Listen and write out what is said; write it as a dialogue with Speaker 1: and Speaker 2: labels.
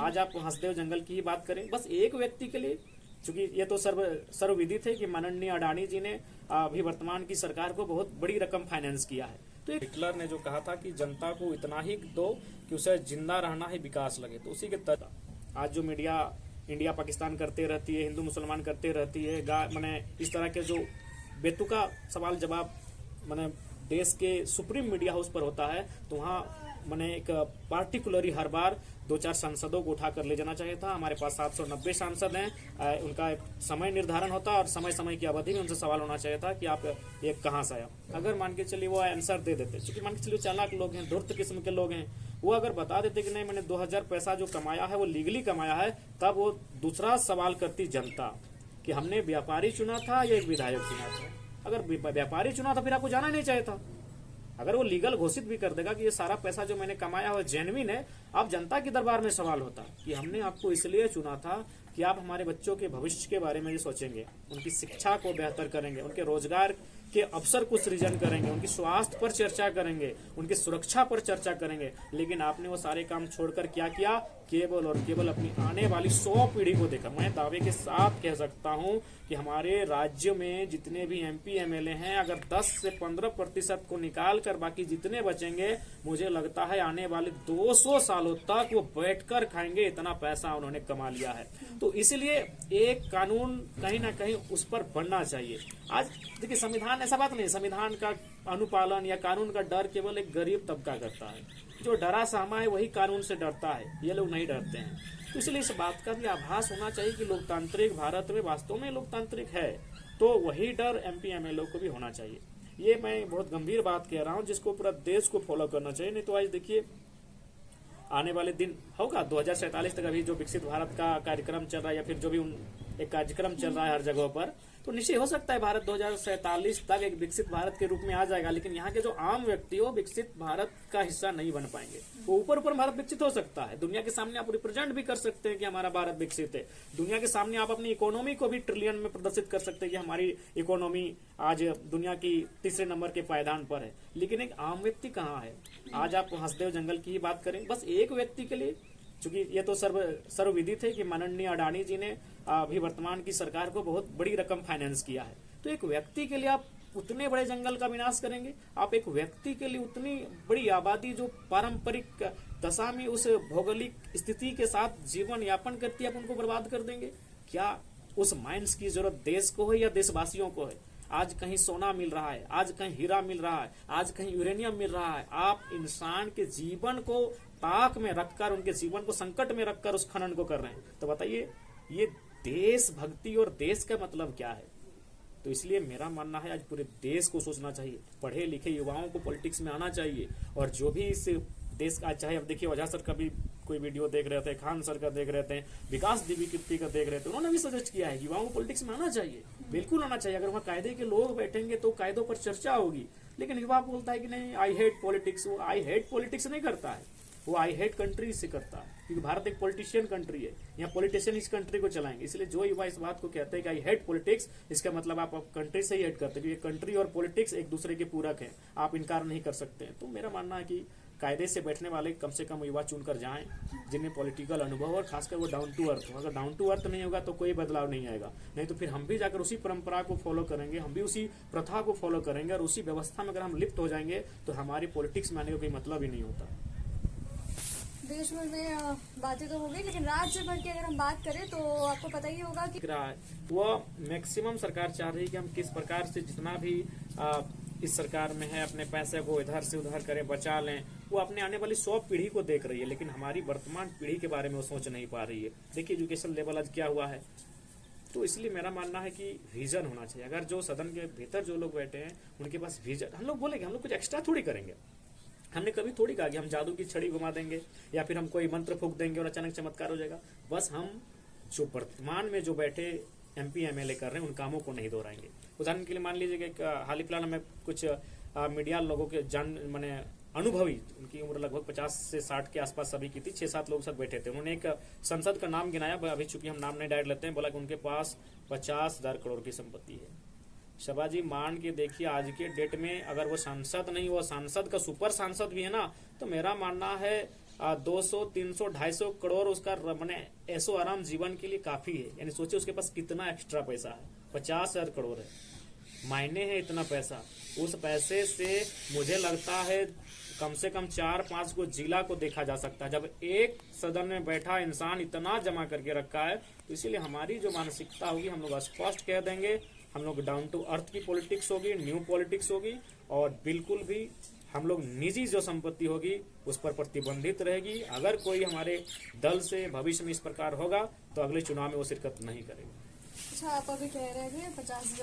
Speaker 1: आज आप हंसदेव जंगल की ही बात करें, बस एक व्यक्ति के लिए, क्योंकि ये तो सर्वविदित है कि माननीय अडानी जी ने अभी वर्तमान की सरकार को बहुत बड़ी रकम फाइनेंस किया है। तो हिटलर ने जो कहा था कि जनता को इतना ही दो कि उसे जिंदा रहना ही विकास लगे, तो उसी के तहत आज जो मीडिया इंडिया पाकिस्तान करते रहती है, हिंदू मुसलमान करते रहती है, मैंने इस तरह के जो बेतुका सवाल जवाब मैंने देश के सुप्रीम मीडिया हाउस पर होता है, तो वहाँ मैंने एक पार्टिकुलरली हर बार 2-4 सांसदों को उठा कर ले जाना चाहिए था। हमारे पास 790 सांसद हैं, उनका एक समय निर्धारण होता और समय समय की अवधि में उनसे सवाल होना चाहिए था कि आप ये कहाँ से आया। अगर मान के चलिए वो आंसर दे देते, क्योंकि मान के चलिए चालाक लोग हैं, धूर्त किस्म के लोग हैं, वो अगर बता देते कि नहीं मैंने 2000 पैसा जो कमाया है वो लीगली कमाया है, तब वो दूसरा सवाल करती जनता कि हमने व्यापारी चुना था या एक विधायक चुना था। अगर व्यापारी चुना था फिर आपको जाना नहीं चाहिए था। अगर वो लीगल घोषित भी कर देगा कि ये सारा पैसा जो मैंने कमाया हुआ जेन्युइन है, अब जनता के दरबार में सवाल होता कि हमने आपको इसलिए चुना था कि आप हमारे बच्चों के भविष्य के बारे में ये सोचेंगे, उनकी शिक्षा को बेहतर करेंगे, उनके रोजगार के अवसर को सृजन करेंगे, उनकी स्वास्थ्य पर चर्चा करेंगे, उनकी सुरक्षा पर चर्चा करेंगे। लेकिन आपने वो सारे काम छोड़कर क्या किया? केवल और केवल अपनी आने वाली 100 पीढ़ी को देखा। मैं दावे के साथ कह सकता हूं कि हमारे राज्य में जितने भी MP MLA हैं, अगर 10 से 15% को निकाल कर बाकी जितने बचेंगे, मुझे लगता है आने वाले 200 सालों तक वो बैठकर खाएंगे, इतना पैसा उन्होंने कमा लिया है। तो इसलिए एक कानून कहीं ना कहीं उस पर बनना चाहिए। आज देखिए संविधान ऐसा बात नहीं, संविधान का अनुपालन या कानून का डर केवल एक गरीब तबका करता है। जो डरा सहमा है वही कानून से डरता है, ये लोग नहीं डरते हैं। तो इसलिए इस बात का भी आभास होना चाहिए कि लोकतांत्रिक भारत में वास्तव में लोकतांत्रिक है, तो वही डर MP MLA को भी होना चाहिए। ये मैं बहुत गंभीर बात कह रहा हूँ जिसको पूरा देश को फॉलो करना चाहिए। नहीं तो आज देखिए आने वाले दिन होगा 2047 तक, अभी जो विकसित भारत का कार्यक्रम चल रहा है या फिर जो भी एक कार्यक्रम चल रहा है हर जगह पर, तो निश्चय हो सकता है भारत 2047 तक एक विकसित भारत के रूप में आ जाएगा। लेकिन यहाँ के जो आम व्यक्ति हो विकसित भारत का हिस्सा नहीं बन पाएंगे। वो ऊपर भारत विकसित हो सकता है, दुनिया के सामने आप रिप्रेजेंट भी कर सकते हैं कि हमारा भारत विकसित है। दुनिया के सामने आप अपनी इकोनॉमी को भी ट्रिलियन में प्रदर्शित कर सकते हैं कि हमारी इकोनॉमी आज दुनिया की तीसरे नंबर के पायदान पर है। लेकिन एक आम व्यक्ति कहाँ है? आज आप हंसदेव जंगल की ही बात करें, बस एक व्यक्ति के लिए, क्योंकि ये तो सर्वविदित है कि माननीय अडानी जी ने अभी वर्तमान की सरकार को बहुत बड़ी रकम फाइनेंस किया है। तो एक व्यक्ति के लिए आप उतने बड़े जंगल का विनाश करेंगे? आप एक व्यक्ति के लिए उतनी बड़ी आबादी जो पारंपरिक दशा में उस भौगोलिक स्थिति के साथ जीवन यापन करती है, आप उनको बर्बाद कर देंगे? क्या उस माइंस की जरूरत देश को है या देशवासियों को है? आज कहीं सोना मिल रहा है, आज कहीं हीरा मिल रहा है, आज कहीं यूरेनियम मिल रहा है। आप इंसान के जीवन को ताक में रखकर, उनके जीवन को संकट में रखकर उस खनन को कर रहे हैं। तो बताइए ये देशभक्ति और देश का मतलब क्या है? तो इसलिए मेरा मानना है आज पूरे देश को सोचना चाहिए, पढ़े लिखे युवाओं को पॉलिटिक्स में आना चाहिए। और जो भी इस देश का, चाहे अब देखिए वजह सर का भी कोई वीडियो देख रहे थे, खान सर का देख रहे थे, विकास देवी कीर्ति का देख रहे थे, उन्होंने भी सजेस्ट किया है युवाओं को पॉलिटिक्स में आना चाहिए, बिल्कुल आना चाहिए। अगर वहाँ कायदे के लोग बैठेंगे तो कायदों पर चर्चा होगी। लेकिन युवा बोलता है कि नहीं आई हेट पॉलिटिक्स। वो आई हेट पॉलिटिक्स नहीं करता है, वो आई हेट कंट्री से करता है, क्योंकि भारत एक पॉलिटिशियन कंट्री है, यहाँ पॉलिटिशियन इस कंट्री को चलाएंगे। इसलिए जो युवा इस बात को कहते हैं कि आई हेट पॉलिटिक्स, इसका मतलब आप कंट्री से ही हेट करते हैं, क्योंकि कंट्री और पॉलिटिक्स एक दूसरे के पूरक हैं, आप इनकार नहीं कर सकते हैं। तो मेरा मानना है कि कायदे से बैठने वाले कम से कम युवा चुनकर जाएं जिनमें पॉलिटिकल अनुभव और खासकर वो डाउन टू अर्थ हो। अगर डाउन टू अर्थ नहीं होगा तो कोई बदलाव नहीं आएगा। नहीं तो फिर हम भी जाकर उसी परंपरा को फॉलो करेंगे, हम भी उसी प्रथा को फॉलो करेंगे, और उसी व्यवस्था में अगर हम लिप्त हो जाएंगे तो हमारी पॉलिटिक्स में आने का कोई मतलब ही नहीं होता।
Speaker 2: देश भर में बातें तो हो गई, लेकिन राज्य भर की अगर हम बात करें तो आपको पता ही होगा कि
Speaker 1: वो मैक्सिमम सरकार चाह रही है कि हम किस प्रकार से जितना भी इस सरकार में है अपने पैसे को इधर से उधर करें, बचा लें। वो अपने आने वाली 100 पीढ़ी को देख रही है, लेकिन हमारी वर्तमान पीढ़ी के बारे में वो सोच नहीं पा रही है। देखिए एजुकेशन लेवल आज क्या हुआ है। तो इसलिए मेरा मानना है कि विजन होना चाहिए। अगर जो सदन के भीतर जो लोग बैठे हैं उनके पास विजन, हम लोग बोलेंगे हम लोग कुछ एक्स्ट्रा थोड़ी करेंगे, हमने कभी थोड़ी कहा कि हम जादू की छड़ी घुमा देंगे या फिर हम कोई मंत्र फूंक देंगे और अचानक चमत्कार हो जाएगा। बस हम जो वर्तमान में जो बैठे MP MLA कर रहे हैं उन कामों को नहीं दोहराएंगे। उदाहरण के लिए मान लीजिए कि हाल ही फिलहाल में कुछ मीडिया लोगों के मैंने अनुभवी, उनकी उम्र लगभग 50 से 60 के आसपास सभी की थी, 6-7 लोग सब बैठे थे। उन्होंने एक संसद का नाम गिनाया, अभी चूंकि हम नाम नहीं डायरेक्ट लेते हैं, बोला कि उनके पास 50,000 करोड़ की संपत्ति है। शबाजी मान के देखिए आज के डेट में अगर वो सांसद नहीं, वो सांसद का सुपर सांसद भी है ना, तो मेरा मानना है 200, 300, 250 करोड़ उसका मैंने ऐसो आराम जीवन के लिए काफी है। यानी सोचिए उसके पास कितना एक्स्ट्रा पैसा है, 50,000 करोड़ है, मायने है इतना पैसा। उस पैसे से मुझे लगता है कम से कम 4-5 को जिला को देखा जा सकता है। जब एक सदन में बैठा इंसान इतना जमा करके रखा है, तो इसीलिए हमारी जो मानसिकता होगी हम लोग स्पष्ट कह देंगे, हम लोग डाउन टू अर्थ की पॉलिटिक्स होगी, न्यू पॉलिटिक्स होगी, और बिल्कुल भी हम लोग निजी जो संपत्ति होगी उस पर प्रतिबंधित रहेगी। अगर कोई हमारे दल से भविष्य में इस प्रकार होगा तो अगले चुनाव में वो शिरकत नहीं करेगा।
Speaker 2: अच्छा, आप अभी कह रहे थे 50,000